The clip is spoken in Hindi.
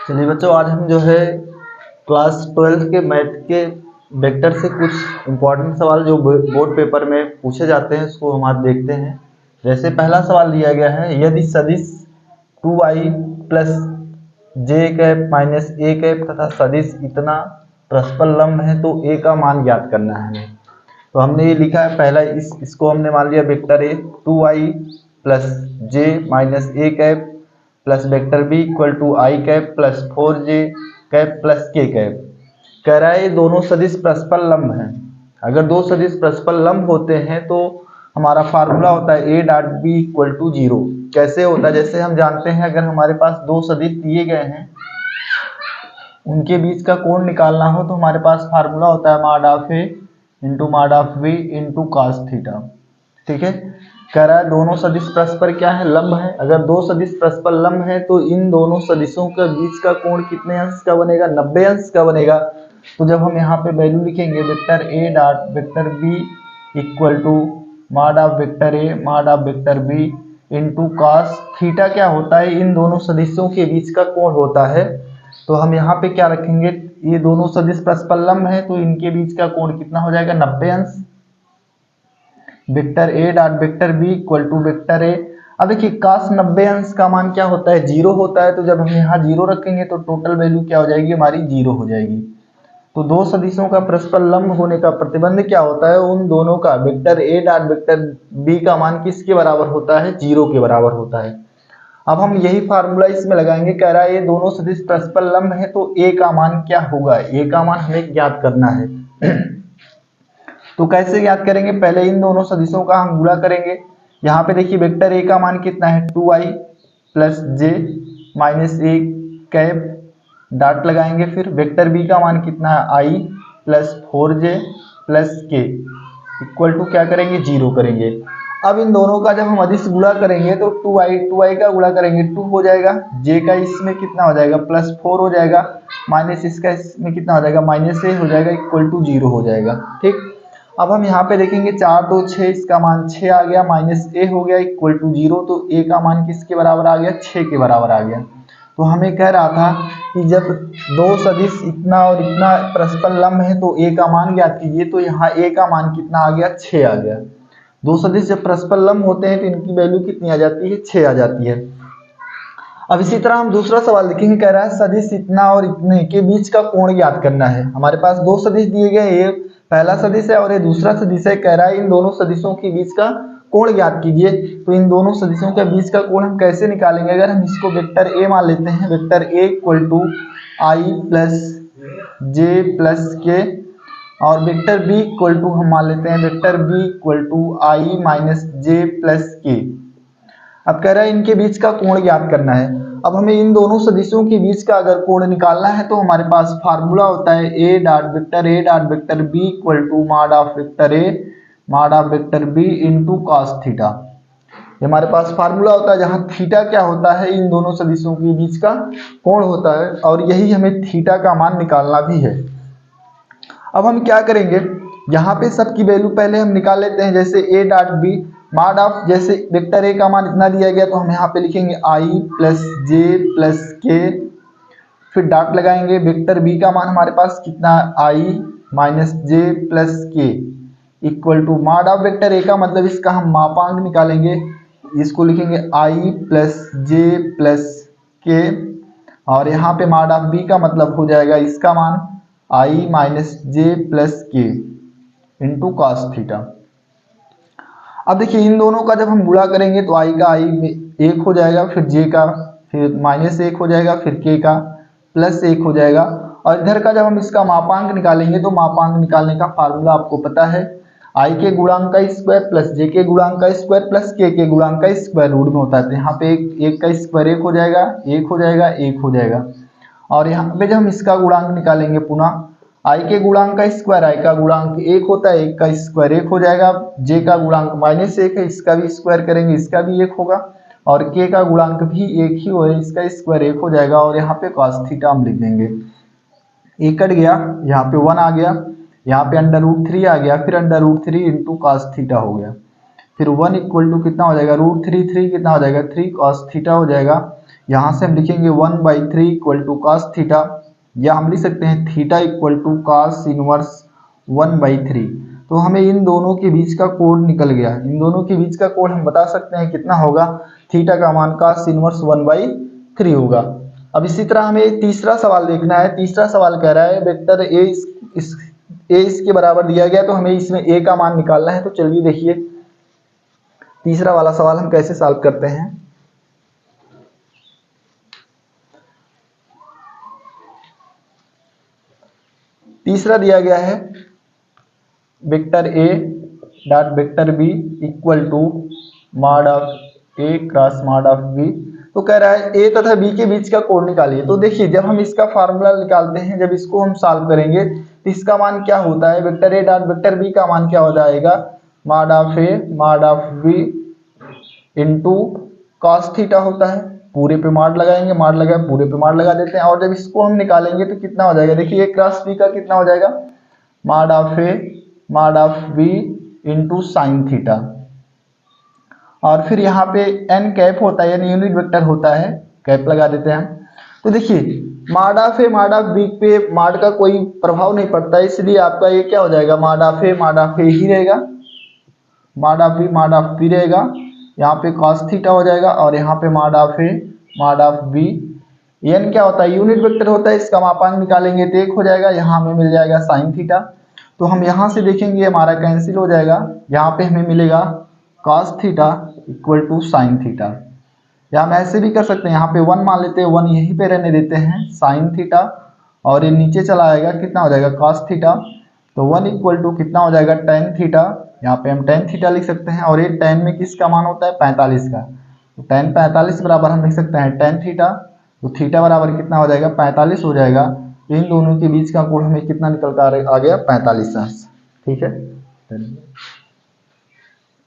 चलिए बच्चों, आज हम जो है क्लास 12 के मैथ के वेक्टर से कुछ इम्पोर्टेंट सवाल जो बोर्ड पेपर में पूछे जाते हैं उसको हम आज देखते हैं। जैसे पहला सवाल दिया गया है, यदि सदिश 2i plus J cap minus A cap तथा सदिश इतना परस्पर लंब है तो ए का मान ज्ञात करना है हमें। तो हमने ये लिखा है पहला, इसको हमने मान लिया vector A 2i plus J minus A cap plus vector B equal to I cap plus 4j cap plus K cap. कह रहा है ये दोनों सदिश परस्पर लंब हैं। अगर दो सदिश परस्पर लंब होते हैं तो हमारा फार्मूला होता है a dot B equal to 0। कैसे होता है, जैसे हम जानते हैं अगर हमारे पास दो सदिश दिए गए हैं उनके बीच का कोण निकालना हो तो हमारे पास फार्मूला होता है mod of a into mod of b into cos theta. ठीक है, कह रहा है दोनों सदिश परस्पर क्या है, लंब है। अगर दो सदिश परस्पर लंब है तो इन दोनों सदिशों के बीच का कोण कितने अंश का बनेगा, 90 अंश का बनेगा। तो जब हम यहाँ पे वैल्यू लिखेंगे vector A dot vector B equal to mod of vector A mod of vector B into cos theta, क्या होता है इन दोनों सदिशों के बीच का कोण होता है। तो हम यहाँ पे क्या रखेंगे, ये दोनों सदिश परस्पर लंब है तो इनके बीच का कोण कितना हो जाएगा, 90 अंश। Vector A dot vector B equal to vector A. अब देखिए cos 90 अंश का मान क्या होता है, 0 होता है। तो जब हम यहाँ 0 रखेंगे तो टोटल वैल्यू क्या हो जाएगी, हमारी 0 हो जाएगी। तो दो सदिशों का परस्पर लंब होने का प्रतिबंध क्या होता है, उन दोनों का vector A dot vector B का मान किसके बराबर होता है, 0 के बराबर होता है। अब हम यही फार्मूला इसमें लगाएंगे। कह रहा है ये दोनों सदिश परस्पर लंब है तो ए का मान क्या होगा, ए का मान हमें ज्ञात करना है। तो कैसे ज्ञात करेंगे, पहले इन दोनों सदिशों का हम गुणा करेंगे। यहाँ पे देखिए वेक्टर ए का मान कितना है, 2i plus J minus A cap dot लगाएंगे। फिर वेक्टर बी का मान कितना है, i plus 4j plus K equal to क्या करेंगे, 0 करेंगे। अब इन दोनों का जब हम अदिश गुणा करेंगे तो 2i का गुणा करेंगे 2 हो जाएगा, j का इसमें कितना हो जाएगा प्लस 4 हो जाएगा, माइनस इसका इसमें कितना हो जाएगा माइनस ए हो जाएगा इक्वल टू 0 हो जाएगा। ठीक, अब हम यहाँ पे देखेंगे 4 2 6, इसका मान 6 आ गया, माइनस ए हो गया इक्वल टू 0। तो ए का मान किसके बराबर आ गया, 6 के बराबर आ गया। तो हमें कह रहा था कि जब दो सदिश इतना और इतना परस्पर लंब है तो ए का मान ज्ञात कीजिए। तो यहाँ ए का मान कितना आ गया, 6 आ गया। दो सदिश जब परस्पर लंब होते हैं तो इनकी वैल्यू कितनी आ जाती है, 6 आ जाती है। अब इसी तरह हम दूसरा सवाल देखेंगे। कह रहा है सदिश इतना और इतने के बीच का कोण ज्ञात करना है। हमारे पास दो सदिश दिए गए, ये पहला सदिश है और ये दूसरा सदिश है। कह रहा है इन दोनों सदिशों के बीच का कोण ज्ञात कीजिए। तो इन दोनों सदिशों के बीच का कोण हम कैसे निकालेंगे, अगर हम इसको वेक्टर ए मान लेते हैं, vector A equal to I plus J plus K, और वेक्टर बी इक्वल टू हम मान लेते हैं vector B equal to I minus J plus K. अब कह रहा है इनके बीच का कोण ज्ञात करना है। अब हमें इन दोनों सदिशों के बीच का अगर कोण निकालना है तो हमारे पास फार्मूला होता है A dot vector B equal to mod of vector A mod of vector B into cos theta. ये हमारे पास फार्मूला होता है जहाँ थीटा क्या होता है, इन दोनों सदिशों के बीच का कोण होता है, और यही हमें थीटा का मान निकालना भी है। अब हम क्या करेंगे, यहाँ पे सबकी वैल्यू पहले हम निकाल लेते हैं। जैसे A dot B mod of, जैसे वेक्टर ए का मान इतना दिया गया तो हम यहाँ पे लिखेंगे आई प्लस जे प्लस के, फिर डॉट लगाएंगे। वेक्टर बी का मान हमारे पास कितना, I minus J plus K equal to mod of vector A का मतलब इसका हम मापांक निकालेंगे, इसको लिखेंगे आई प्लस जे प्लस के, और यहाँ पे मॉड ऑफ बी का मतलब हो जाएगा इसका मान आई माइनस जे प्लस के इंटू कॉस थीटा। अब देखिए इन दोनों का जब हम गुणा करेंगे तो आई का आई में 1 हो जाएगा, फिर जे का फिर माइनस 1 हो जाएगा, फिर के का प्लस 1 हो जाएगा। और इधर का जब हम इसका मापांक निकालेंगे तो मापांक निकालने का फार्मूला आपको पता है, आई के गुणांक का स्क्वायर प्लस जे के गुणांक का स्क्वायर प्लस के गुणांक का स्क्वायर रूट में होता है। तो यहाँ पे एक का स्क्वायर 1 हो जाएगा, 1 हो जाएगा, 1 हो जाएगा। और यहाँ पे जब हम इसका गुणांक निकालेंगे पुनः, आई के गुणांक का स्क्वायर, आई का गुणांक 1 होता है, 1 का स्क्वायर 1 हो जाएगा। जे का गुणांक माइनस 1 है, इसका भी स्क्वायर करेंगे, इसका भी 1 होगा। और के का गुणांक भी 1 ही है, इसका स्क्वायर 1 हो जाएगा। और यहाँ पे कॉस थीटा हम लिख देंगे। 1 कट गया, यहाँ पे 1 आ गया, यहाँ पे अंडर रूट 3 आ गया, फिर under root 3 into cos theta हो गया। फिर 1 इक्वल टू कितना हो जाएगा, रूट 3 3 कितना हो जाएगा, 3 कॉस थीटा हो जाएगा। यहाँ से हम लिखेंगे 1/3 इक्वल टू cos थीटा, या हम लिख सकते हैं theta equal to cos inverse 1/3। तो हमें इन दोनों के बीच का कोण निकल गया। इन दोनों के बीच का कोण हम बता सकते हैं कितना होगा, थीटा का मान cos इनवर्स 1/3 होगा। अब इसी तरह हमें तीसरा सवाल देखना है। तीसरा सवाल कह रहा है वेक्टर ए इसके बराबर दिया गया, तो हमें इसमें ए का मान निकालना है। तो चलिए देखिए तीसरा वाला सवाल हम कैसे सॉल्व करते हैं। तीसरा दिया गया है vector A dot vector B equal to mod of A cross mod of B. तो कह रहा है ए तथा बी के बीच का कोण निकालिए। तो देखिए जब हम इसका फार्मूला निकालते हैं, जब इसको हम सॉल्व करेंगे तो इसका मान क्या होता है, vector A dot vector B का मान क्या हो जाएगा, mod of A mod of B into cos theta होता है। पूरे पे मॉड लगाएंगे, मॉड लगा पूरे पे मॉड लगा देते हैं। और जब इसको हम निकालेंगे तो कितना हो जाएगा, देखिए ए क्रॉस बी का कितना हो जाएगा, mod of A mod of B into sine theta. और फिर यहाँ पे एन कैप होता है यानी यूनिट वेक्टर होता है, कैप लगा देते हैं हम। तो देखिए mod of A mod of B पे मॉड का कोई प्रभाव नहीं पड़ता, इसलिए आपका ये क्या हो जाएगा, मॉड ऑफ ए ही रहेगा, mod of B mod of B रहेगा। यहाँ पे cos थीटा हो जाएगा और यहाँ पे mod of A mod of B. एन क्या होता है, यूनिट वेक्टर होता है, इसका मापांक निकालेंगे तो 1 हो जाएगा। यहाँ हमें मिल जाएगा साइन थीटा। तो हम यहाँ से देखेंगे हमारा कैंसिल हो जाएगा। यहाँ पे हमें मिलेगा cos theta equal to sine theta. या हम ऐसे भी कर सकते हैं, यहाँ पे 1 मान लेते हैं, 1 यहीं पे रहने देते हैं, साइन थीटा और ये नीचे चला आएगा, कितना हो जाएगा cos थीटा। तो 1 इक्वल टू कितना हो जाएगा tan थीटा। यहाँ पे हम tan थीटा लिख सकते हैं और ये tan में किसका मान होता है, 45 का। तो tan 45 बराबर हम लिख सकते हैं tan थीटा। तो थीटा बराबर कितना हो जाएगा, 45 हो जाएगा। इन दोनों के बीच का कोण हमें कितना निकल कर आ गया, 45 अंश। ठीक है।